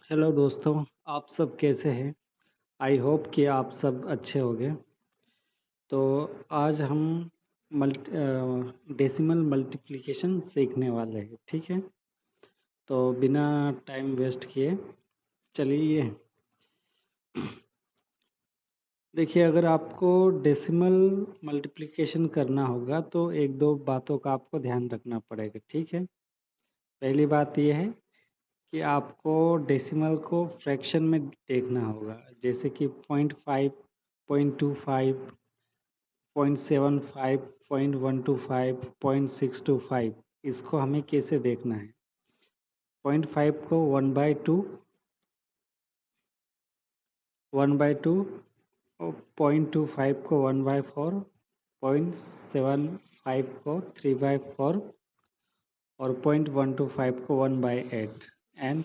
Hello दोस्तों, आप सब कैसे हैं? आई होप कि आप सब अच्छे होंगे। तो आज हम डेसिमल मल्टीप्लिकेशन सीखने वाले हैं, ठीक है? तो बिना टाइम वेस्ट किए चलिए। देखिए, अगर आपको डेसिमल मल्टीप्लिकेशन करना होगा तो एक दो बातों का आपको ध्यान रखना पड़ेगा, ठीक है? पहली बात यह है कि आपको डेसिमल को फ्रैक्शन में देखना होगा, जैसे कि 0.5, 0.25, 0.75, 0.125, 0.625। इसको हमें कैसे देखना है? 0.5 को 1/2, 1/2, 0.25 को 1/4, 0.75 को 3/4 और 0.125 को 1/8 एंड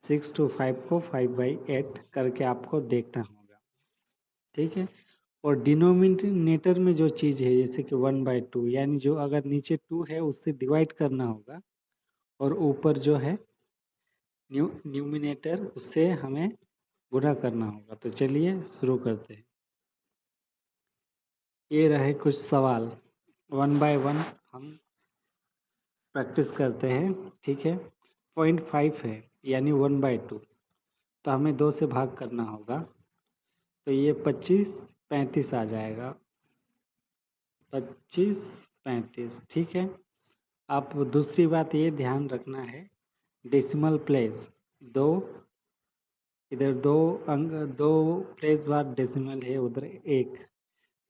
625 को 5/8 करके आपको देखना होगा, ठीक है? और डिनोमिनेटर में जो चीज़ है, जैसे कि 1/2, यानी जो अगर नीचे 2 है उससे डिवाइड करना होगा, और ऊपर जो है न्यूमिनेटर, उससे हमें गुणा करना होगा। तो चलिए शुरू करते हैं। ये रहे कुछ सवाल, 1 बाय 1 हम प्रैक्टिस करते हैं, ठीक है? 0.5 है यानी 1/2, तो हमें 2 से भाग करना होगा, तो ये 25 35 आ जाएगा। 25 35, ठीक है? आप दूसरी बात ये ध्यान रखना है, डेसिमल प्लेस दो, इधर दो प्लेस बाद डेसिमल है, उधर एक,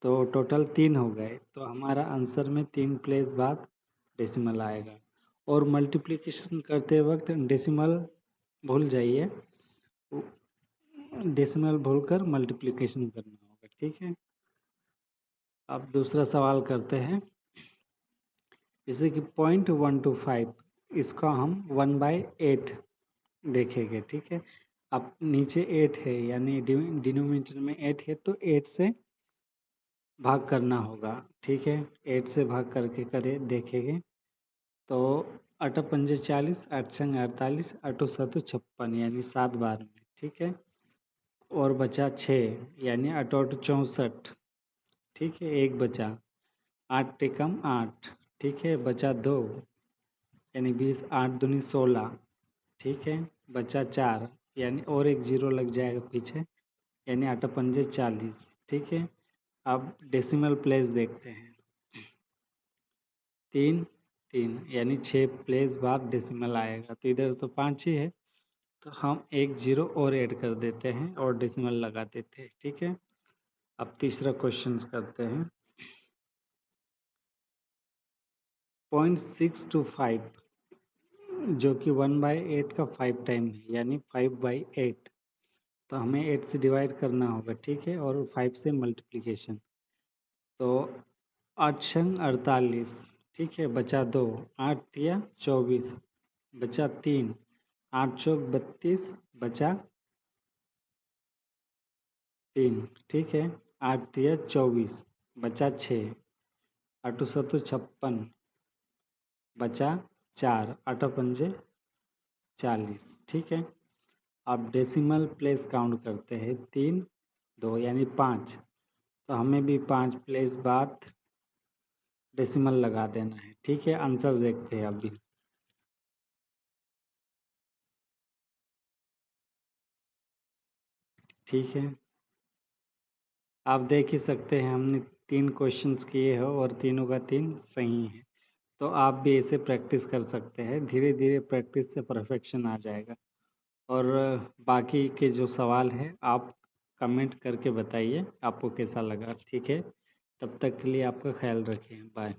तो टोटल 3 हो गए। तो हमारा आंसर में 3 प्लेस बाद डेसिमल आएगा। और मल्टीप्लिकेशन करते वक्त डेसिमल भूल जाइए, डेसिमल भूलकर मल्टीप्लिकेशन करना होगा, ठीक है? अब दूसरा सवाल करते हैं, जैसे कि 0.125, इसका हम 1/8 देखेंगे, ठीक है? अब नीचे 8 है यानी डिनोमिनेटर में 8 है, तो 8 से भाग करना होगा, ठीक है? 8 से भाग करके देखेंगे, तो 8 पंजे 40, 8 छंग 48, 8 सतु 56, यानी 7 बार में, ठीक है? और बचा 6 यानी 8 8 64, ठीक है? एक बचा, 8 टिकम 8, ठीक है? बचा 2 यानी 20, 8 दूनी 16, ठीक है? बचा 4 यानी और एक जीरो लग जाएगा पीछे, यानी 8 पंजे 40, ठीक है? अब डेसिमल प्लेस देखते हैं, 3 3 यानी 6 प्लेस बाद डेसिमल आएगा, तो इधर तो 5 ही है, तो हम एक जीरो और ऐड कर देते हैं और डेसिमल लगा देते हैं, ठीक है? अब तीसरा क्वेश्चन करते हैं, 0.625, जो कि 1/8 का 5 टाइम है, यानी 5/8, तो हमें 8 से डिवाइड करना होगा, ठीक है? और 5 से मल्टीप्लिकेशन, तो 8 छंग 48, ठीक है? बचा 2, 8 तिया 24, बचा 3, 8 चौक 32, बचा 3, ठीक है? 8 तिया 24, बचा 6, 8 सतु 56, बचा 4, 8 पंजे 40, ठीक है? अब डेसिमल प्लेस काउंट करते हैं, 3 2 यानी 5, तो हमें भी 5 प्लेस बाद डेसिमल लगा देना है, ठीक है? आंसर देखते हैं अभी, ठीक है? आप देख ही सकते हैं, हमने 3 क्वेश्चंस किए हो और तीनों का 3 सही है। तो आप भी ऐसे प्रैक्टिस कर सकते हैं, धीरे धीरे प्रैक्टिस से परफेक्शन आ जाएगा। और बाकी के जो सवाल हैं आप कमेंट करके बताइए आपको कैसा लगा, ठीक है? तब तक के लिए आपका ख्याल रखिए, बाय।